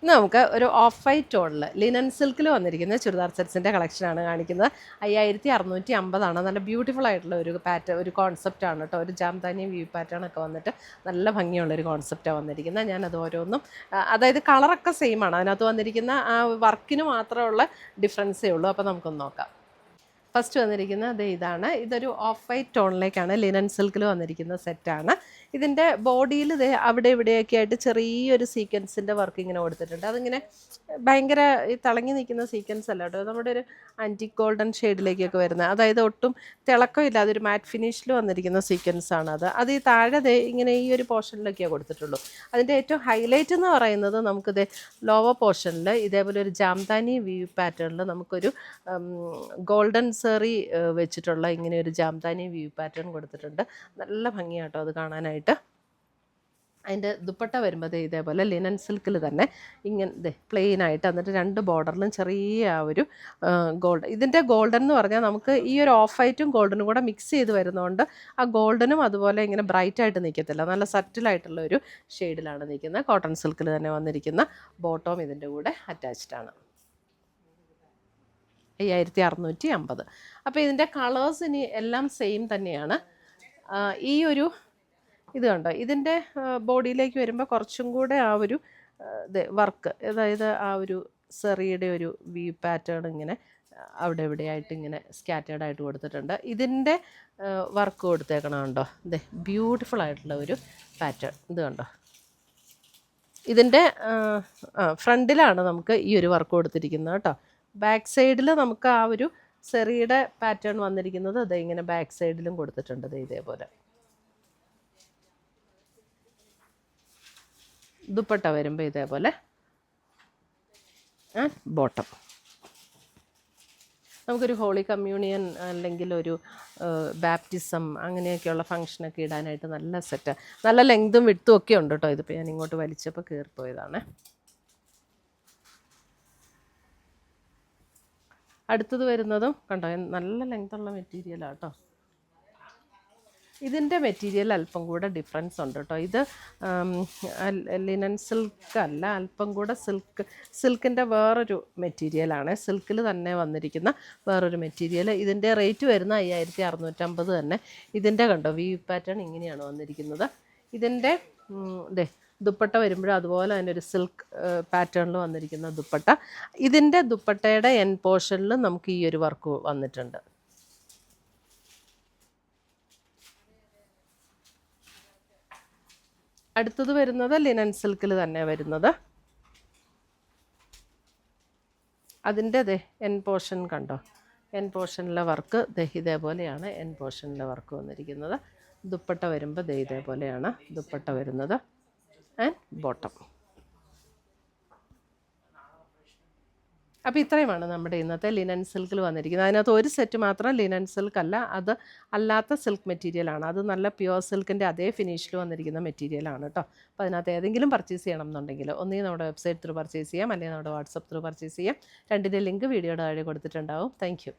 ഇന്ന് നമുക്ക് ഒരു ഓഫ് വൈറ്റ് ടോണിൽ ലിനൻ സിൽക്കിൽ വന്നിരിക്കുന്ന ചുരിദാർ സെറ്റ്സിൻ്റെ കളക്ഷനാണ് കാണിക്കുന്നത്. 5650 നല്ല ബ്യൂട്ടിഫുൾ ആയിട്ടുള്ള ഒരു ഒരു കോൺസെപ്റ്റാണ് കേട്ടോ. ഒരു ജാംദാനി വ്യൂ പാറ്റേൺ ഒക്കെ വന്നിട്ട് നല്ല ഭംഗിയുള്ളൊരു കോൺസെപ്റ്റാണ് വന്നിരിക്കുന്നത്. ഞാനത് ഓരോന്നും അതായത് കളറൊക്കെ സെയിം ആണ്, അതിനകത്ത് വന്നിരിക്കുന്ന ആ വർക്കിന് മാത്രമുള്ള ഡിഫറൻസേ ഉള്ളൂ. അപ്പോൾ നമുക്കൊന്ന് നോക്കാം. ഫസ്റ്റ് വന്നിരിക്കുന്നത് ഇതാണ്. ഇതൊരു ഓഫ് വൈറ്റ് ടോണിലേക്കാണ് ലിനൻ സിൽക്കിൽ വന്നിരിക്കുന്ന സെറ്റാണ്. ഇതിൻ്റെ ബോഡിയിൽ അവിടെ ഇവിടെയൊക്കെ ആയിട്ട് ചെറിയൊരു സീക്വൻസിൻ്റെ വർക്ക് ഇങ്ങനെ കൊടുത്തിട്ടുണ്ട്. അതിങ്ങനെ ഭയങ്കര ഈ തിളങ്ങി നിൽക്കുന്ന സീക്വൻസ് അല്ല കേട്ടോ, നമ്മുടെ ഒരു ആൻറ്റിക് ഗോൾഡൻ ഷെയ്ഡിലേക്കൊക്കെ വരുന്നത്. അതായത് ഒട്ടും തിളക്കമില്ല, അതൊരു മാറ്റ് ഫിനിഷിൽ വന്നിരിക്കുന്ന സീക്വൻസാണ് അത് ഈ താഴെ ഇങ്ങനെ ഈ ഒരു പോർഷനിലൊക്കെയാണ് കൊടുത്തിട്ടുള്ളൂ. അതിൻ്റെ ഏറ്റവും ഹൈലൈറ്റ് എന്ന് പറയുന്നത് നമുക്കിത് ലോവർ പോർഷനിൽ ഇതേപോലെ ഒരു ജാംദാനി വ്യൂ പാറ്റേണിൽ നമുക്കൊരു ഗോൾഡൻ സെറി വെച്ചിട്ടുള്ള ഇങ്ങനെ ഒരു ജാംദാനി വ്യൂ പാറ്റേൺ കൊടുത്തിട്ടുണ്ട്. നല്ല ഭംഗിയാട്ടോ അത് കാണാനായിട്ട്. അതിൻ്റെ ദുപ്പട്ട വരുമ്പോൾ ഇതേപോലെ ലിനൻ സിൽക്കിൽ തന്നെ ഇങ്ങനെ പ്ലെയിൻ ആയിട്ട്, എന്നിട്ട് രണ്ട് ബോർഡറിലും ചെറിയ ആ ഒരു ഗോൾഡ്. ഇതിൻ്റെ ഗോൾഡൻ എന്ന് പറഞ്ഞാൽ നമുക്ക് ഈ ഒരു ഓഫ് വൈറ്റും ഗോൾഡനും കൂടെ മിക്സ് ചെയ്ത് വരുന്നതുകൊണ്ട് ആ ഗോൾഡനും അതുപോലെ ഇങ്ങനെ ബ്രൈറ്റ് ആയിട്ട് നിൽക്കത്തില്ല, നല്ല സറ്റിലായിട്ടുള്ള ഒരു ഷെയ്ഡിലാണ് നിൽക്കുന്നത്. കോട്ടൺ സിൽക്കിൽ തന്നെ വന്നിരിക്കുന്ന ബോട്ടവും ഇതിൻ്റെ കൂടെ അറ്റാച്ച്ഡ് ആണ്. 5650. അപ്പോൾ ഇതിൻ്റെ കളേഴ്സ് ഇനി എല്ലാം സെയിം തന്നെയാണ്. ഈ ഒരു ഇത് കണ്ടോ, ഇതിൻ്റെ ബോഡിയിലേക്ക് വരുമ്പോൾ കുറച്ചും കൂടെ ആ ഒരു വർക്ക്, അതായത് ആ ഒരു സെറിയുടെ ഒരു വ്യൂ പാറ്റേൺ ഇങ്ങനെ അവിടെ എവിടെയായിട്ട് ഇങ്ങനെ സ്കാറ്റേർഡ് ആയിട്ട് കൊടുത്തിട്ടുണ്ട്. ഇതിൻ്റെ വർക്ക് കൊടുത്തേക്കണമുണ്ടോ, ബ്യൂട്ടിഫുൾ ആയിട്ടുള്ള ഒരു പാറ്റേൺ. ഇത് കണ്ടോ, ഇതിൻ്റെ ഫ്രണ്ടിലാണ് നമുക്ക് ഈ ഒരു വർക്ക് കൊടുത്തിരിക്കുന്നത് കേട്ടോ. ബാക്ക് സൈഡിൽ നമുക്ക് ആ ഒരു സെറിയുടെ പാറ്റേൺ വന്നിരിക്കുന്നത് ഇങ്ങനെ ബാക്ക് സൈഡിലും കൊടുത്തിട്ടുണ്ട് ഇതേപോലെ. ദുപ്പട്ട വരുമ്പോൾ ഇതേപോലെ ബോട്ടം. നമുക്കൊരു ഹോളി കമ്മ്യൂണിയൻ അല്ലെങ്കിൽ ഒരു ബാപ്റ്റിസം അങ്ങനെയൊക്കെയുള്ള ഫങ്ഷനൊക്കെ ഇടാനായിട്ട് നല്ല സെറ്റ്. നല്ല ലെങ്തും വിഡ്ത്തും ഒക്കെ ഉണ്ട് കേട്ടോ. ഇതിപ്പോൾ ഞാൻ ഇങ്ങോട്ട് വലിച്ചപ്പോൾ കയറിപ്പോയതാണ്. അടുത്തത് വരുന്നതും കണ്ടോ, നല്ല ലെങ്ത്തുള്ള മെറ്റീരിയലാണ് കേട്ടോ. ഇതിൻ്റെ മെറ്റീരിയൽ അല്പം കൂടെ ഡിഫറൻസ് ഉണ്ട് കേട്ടോ. ഇത് ലിനൻ സിൽക്ക് അല്ല, അല്പം കൂടെ സിൽക്കിൻ്റെ വേറൊരു മെറ്റീരിയലാണ്. സിൽക്കിൽ തന്നെ വന്നിരിക്കുന്ന വേറൊരു മെറ്റീരിയൽ. ഇതിൻ്റെ റേറ്റ് വരുന്ന 5650 തന്നെ. ഇതിൻ്റെ കണ്ടോ വ്യൂ പാറ്റേൺ ഇങ്ങനെയാണ് വന്നിരിക്കുന്നത്. ഇതിൻ്റെ ദുപ്പട്ട വരുമ്പോഴും അതുപോലെ തന്നെ ഒരു സിൽക്ക് പാറ്റേണിൽ വന്നിരിക്കുന്ന ദുപ്പട്ട. ഇതിൻ്റെ ദുപ്പട്ടയുടെ എൻ പോർഷനിൽ നമുക്ക് ഈ ഒരു വർക്ക് വന്നിട്ടുണ്ട്. അടുത്തത് വരുന്നത് ലിനൻ സിൽക്കിൽ തന്നെ വരുന്നത്. അതിൻ്റെ എൻ പോർഷൻ കണ്ടോ, എൻ പോർഷനിലെ വർക്ക് ഇതേപോലെയാണ് എൻ പോർഷനിലെ വർക്ക് വന്നിരിക്കുന്നത്. ദുപ്പട്ട വരുമ്പോൾ ഇതേപോലെയാണ് ദുപ്പട്ട വരുന്നത് ആൻഡ് ബോട്ടം. അപ്പോൾ ഇത്രയുമാണ് നമ്മുടെ ഇന്നത്തെ ലിനൻ സിൽക്കിൽ വന്നിരിക്കുന്നത്. അതിനകത്ത് ഒരു സെറ്റ് മാത്രം ലിനൻ സിൽക്ക് അല്ല, അത് അല്ലാത്ത സിൽക്ക് മെറ്റീരിയലാണ്. അത് നല്ല പ്യുവർ സിൽക്കിൻ്റെ അതേ ഫിനിഷിൽ വന്നിരിക്കുന്ന മെറ്റീരിയലാണ് കേട്ടോ. അപ്പോൾ അതിനകത്ത് ഏതെങ്കിലും പർച്ചേസ് ചെയ്യണം എന്നുണ്ടെങ്കിൽ ഒന്നുകിൽ നമ്മുടെ വെബ്സൈറ്റ് ത്രൂ പർച്ചേസ് ചെയ്യാം, അല്ലെങ്കിൽ നമ്മുടെ വാട്സപ്പ് ത്രൂ പർച്ചേസ് ചെയ്യാം. രണ്ടിൻ്റെ ലിങ്ക് വീഡിയോയുടെ താഴെ കൊടുത്തിട്ടുണ്ടാവും. താങ്ക്